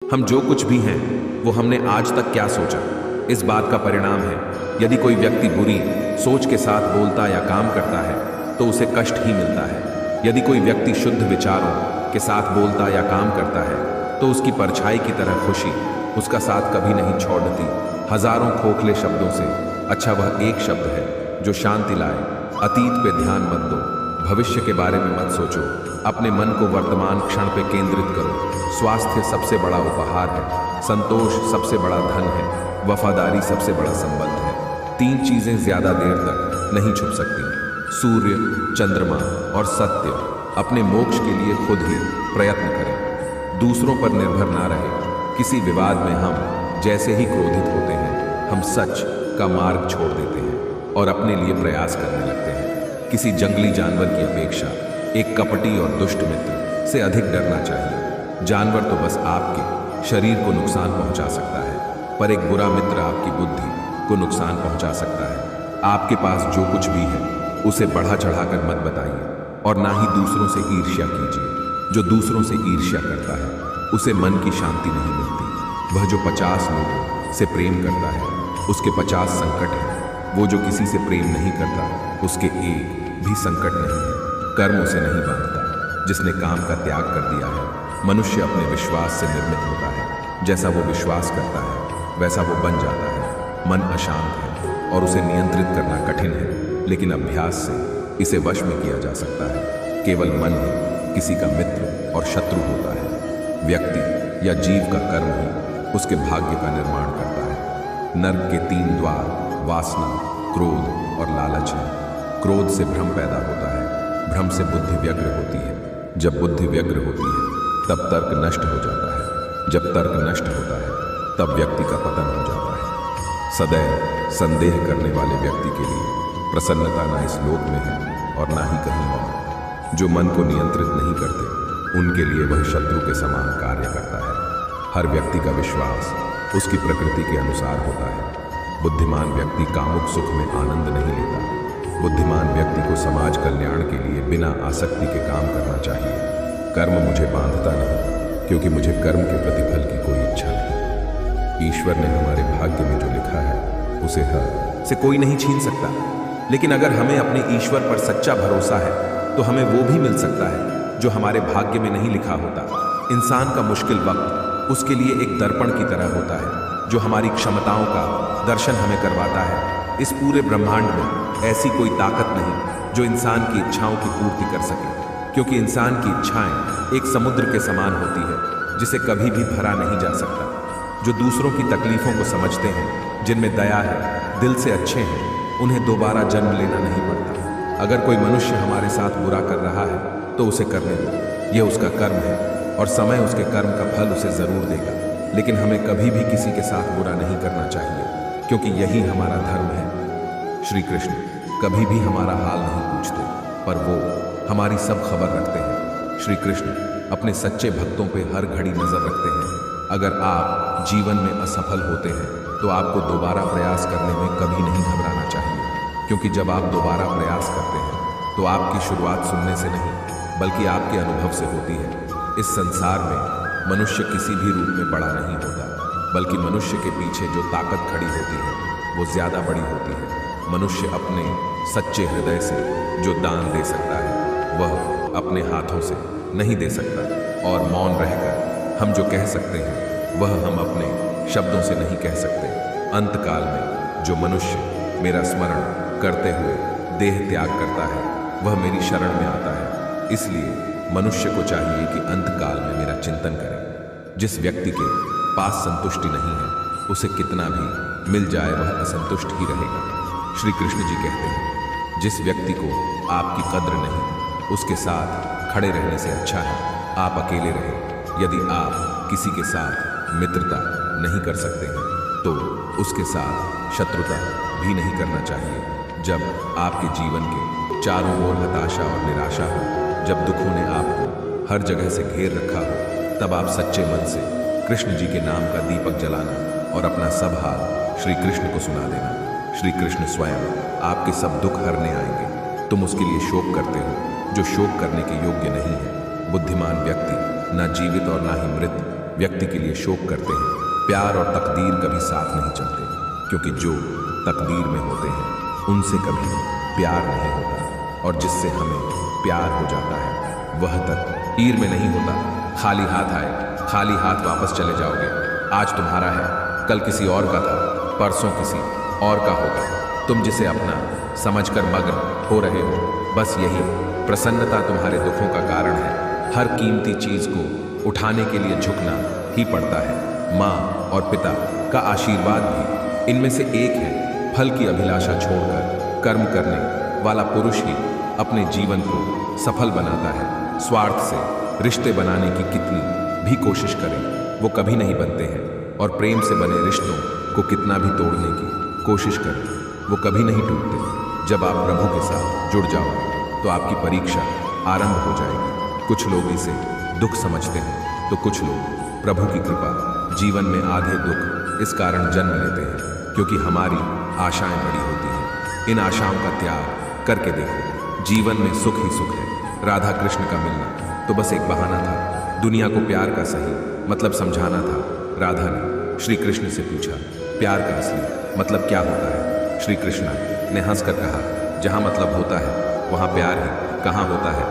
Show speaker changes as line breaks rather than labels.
हम जो कुछ भी हैं वो हमने आज तक क्या सोचा, इस बात का परिणाम है। यदि कोई व्यक्ति बुरी सोच के साथ बोलता या काम करता है तो उसे कष्ट ही मिलता है। यदि कोई व्यक्ति शुद्ध विचारों के साथ बोलता या काम करता है तो उसकी परछाई की तरह खुशी उसका साथ कभी नहीं छोड़ती। हजारों खोखले शब्दों से अच्छा वह एक शब्द है जो शांति लाए। अतीत पे ध्यान मत दो, भविष्य के बारे में मत सोचो, अपने मन को वर्तमान क्षण पे केंद्रित करो। स्वास्थ्य सबसे बड़ा उपहार है, संतोष सबसे बड़ा धन है, वफादारी सबसे बड़ा संबंध है। तीन चीजें ज्यादा देर तक नहीं छुप सकती, सूर्य, चंद्रमा और सत्य। अपने मोक्ष के लिए खुद ही प्रयत्न करें, दूसरों पर निर्भर ना रहे। किसी विवाद में हम जैसे ही क्रोधित होते हैं हम सच का मार्ग छोड़ देते हैं और अपने लिए प्रयास करने लगते हैं। किसी जंगली जानवर की अपेक्षा एक कपटी और दुष्ट मित्र से अधिक डरना चाहिए। जानवर तो बस आपके शरीर को नुकसान पहुंचा सकता है, पर एक बुरा मित्र आपकी बुद्धि को नुकसान पहुंचा सकता है। आपके पास जो कुछ भी है उसे बढ़ा चढ़ाकर मत बताइए और ना ही दूसरों से ईर्ष्या कीजिए। जो दूसरों से ईर्ष्या करता है उसे मन की शांति नहीं मिलती। वह जो 50 लोगों से प्रेम करता है उसके 50 संकट हैं। वो जो किसी से प्रेम नहीं करता उसके एक भी संकट नहीं है। कर्म उसे नहीं बांधता जिसने काम का त्याग कर दिया है। मनुष्य अपने विश्वास से निर्मित होता है। जैसा वो विश्वास करता है वैसा वो बन जाता है। मन अशांत है और उसे नियंत्रित करना कठिन है, लेकिन अभ्यास से इसे वश में किया जा सकता है। केवल मन ही किसी का मित्र और शत्रु होता है। व्यक्ति या जीव का कर्म ही उसके भाग्य का निर्माण करता है। नर्क के 3 द्वार वासना, क्रोध और लालच है। क्रोध से भ्रम पैदा होता है, भ्रम से बुद्धि व्यग्र होती है। जब बुद्धि व्यग्र होती है तब तर्क नष्ट हो जाता है। जब तर्क नष्ट होता है तब व्यक्ति का पतन हो जाता है। सदैव संदेह करने वाले व्यक्ति के लिए प्रसन्नता ना इस लोक में है और ना ही कहीं और। जो मन को नियंत्रित नहीं करते उनके लिए वह शत्रु के समान कार्य करता है। हर व्यक्ति का विश्वास उसकी प्रकृति के अनुसार होता है। बुद्धिमान व्यक्ति कामुक सुख में आनंद नहीं लेता। बुद्धिमान व्यक्ति को समाज कल्याण के लिए बिना आसक्ति के काम करना चाहिए। कर्म मुझे बांधता नहीं क्योंकि मुझे कर्म के प्रतिफल की कोई इच्छा नहीं। ईश्वर ने हमारे भाग्य में जो लिखा है उसे हर से कोई नहीं छीन सकता। लेकिन अगर हमें अपने ईश्वर पर सच्चा भरोसा है तो हमें वो भी मिल सकता है जो हमारे भाग्य में नहीं लिखा होता। इंसान का मुश्किल वक्त उसके लिए एक दर्पण की तरह होता है जो हमारी क्षमताओं का दर्शन हमें करवाता है। इस पूरे ब्रह्मांड में ऐसी कोई ताकत नहीं जो इंसान की इच्छाओं की पूर्ति कर सके, क्योंकि इंसान की इच्छाएं एक समुद्र के समान होती है जिसे कभी भी भरा नहीं जा सकता। जो दूसरों की तकलीफों को समझते हैं, जिनमें दया है, दिल से अच्छे हैं, उन्हें दोबारा जन्म लेना नहीं पड़ता। अगर कोई मनुष्य हमारे साथ बुरा कर रहा है तो उसे करने दो, यह उसका कर्म है और समय उसके कर्म का फल उसे जरूर देगा। लेकिन हमें कभी भी किसी के साथ बुरा नहीं करना चाहिए, क्योंकि यही हमारा धर्म है। श्री कृष्ण कभी भी हमारा हाल नहीं पूछते, पर वो हमारी सब खबर रखते हैं। श्री कृष्ण अपने सच्चे भक्तों पे हर घड़ी नजर रखते हैं। अगर आप जीवन में असफल होते हैं तो आपको दोबारा प्रयास करने में कभी नहीं घबराना चाहिए, क्योंकि जब आप दोबारा प्रयास करते हैं तो आपकी शुरुआत सुनने से नहीं बल्कि आपके अनुभव से होती है। इस संसार में मनुष्य किसी भी रूप में बड़ा नहीं होता, बल्कि मनुष्य के पीछे जो ताकत खड़ी होती है वो ज्यादा बड़ी होती है। मनुष्य अपने सच्चे हृदय से जो दान दे सकता है वह अपने हाथों से नहीं दे सकता, और मौन रहकर हम जो कह सकते हैं वह हम अपने शब्दों से नहीं कह सकते। अंतकाल में जो मनुष्य मेरा स्मरण करते हुए देह त्याग करता है वह मेरी शरण में आता है। इसलिए मनुष्य को चाहिए कि अंतकाल में मेरा चिंतन करे। जिस व्यक्ति के पास संतुष्टि नहीं है उसे कितना भी मिल जाए वह असंतुष्ट ही रहेगा। श्री कृष्ण जी कहते हैं, जिस व्यक्ति को आपकी कद्र नहीं उसके साथ खड़े रहने से अच्छा है आप अकेले रहें। यदि आप किसी के साथ मित्रता नहीं कर सकते हैं तो उसके साथ शत्रुता भी नहीं करना चाहिए। जब आपके जीवन के चारों ओर हताशा और निराशा हो, जब दुखों ने आपको हर जगह से घेर रखा हो, तब आप सच्चे मन से कृष्ण जी के नाम का दीपक जलाना और अपना सब हाल श्री कृष्ण को सुना देना। श्री कृष्ण स्वयं आपके सब दुख हरने आएंगे। तुम उसके लिए शोक करते हो जो शोक करने के योग्य नहीं है। बुद्धिमान व्यक्ति ना जीवित और ना ही मृत व्यक्ति के लिए शोक करते हैं। प्यार और तकदीर कभी साथ नहीं चलते, क्योंकि जो तकदीर में होते हैं उनसे कभी प्यार नहीं होता, और जिससे हमें प्यार हो जाता है वह तकदीर में नहीं होता। खाली हाथ आए, खाली हाथ वापस चले जाओगे। आज तुम्हारा है, कल किसी और का था, परसों किसी और का होगा। तुम जिसे अपना समझकर मग्न हो रहे हो, बस यही प्रसन्नता तुम्हारे दुखों का कारण है। हर कीमती चीज को उठाने के लिए झुकना ही पड़ता है। माँ और पिता का आशीर्वाद भी इनमें से एक है। फल की अभिलाषा छोड़कर कर्म करने वाला पुरुष ही अपने जीवन को सफल बनाता है। स्वार्थ से रिश्ते बनाने की कितनी भी कोशिश करें, वो कभी नहीं बनते हैं, और प्रेम से बने रिश्तों को कितना भी तोड़ने की कोशिश करें, वो कभी नहीं टूटते। जब आप प्रभु के साथ जुड़ जाओ तो आपकी परीक्षा आरंभ हो जाएगी। कुछ लोग इसे दुख समझते हैं, तो कुछ लोग प्रभु की कृपा। जीवन में आधे दुख इस कारण जन्म लेते हैं क्योंकि हमारी आशाएं बड़ी होती हैं। इन आशाओं का त्याग करके देखो, जीवन में सुख ही सुख है। राधा कृष्ण का मिलना तो बस एक बहाना था। दुनिया को प्यार का सही मतलब समझाना था। राधा ने श्री कृष्ण से पूछा, प्यार का असली मतलब क्या होता है? श्री कृष्ण ने हंसकर कहा, जहां मतलब होता है वहां प्यार ही कहाँ होता है।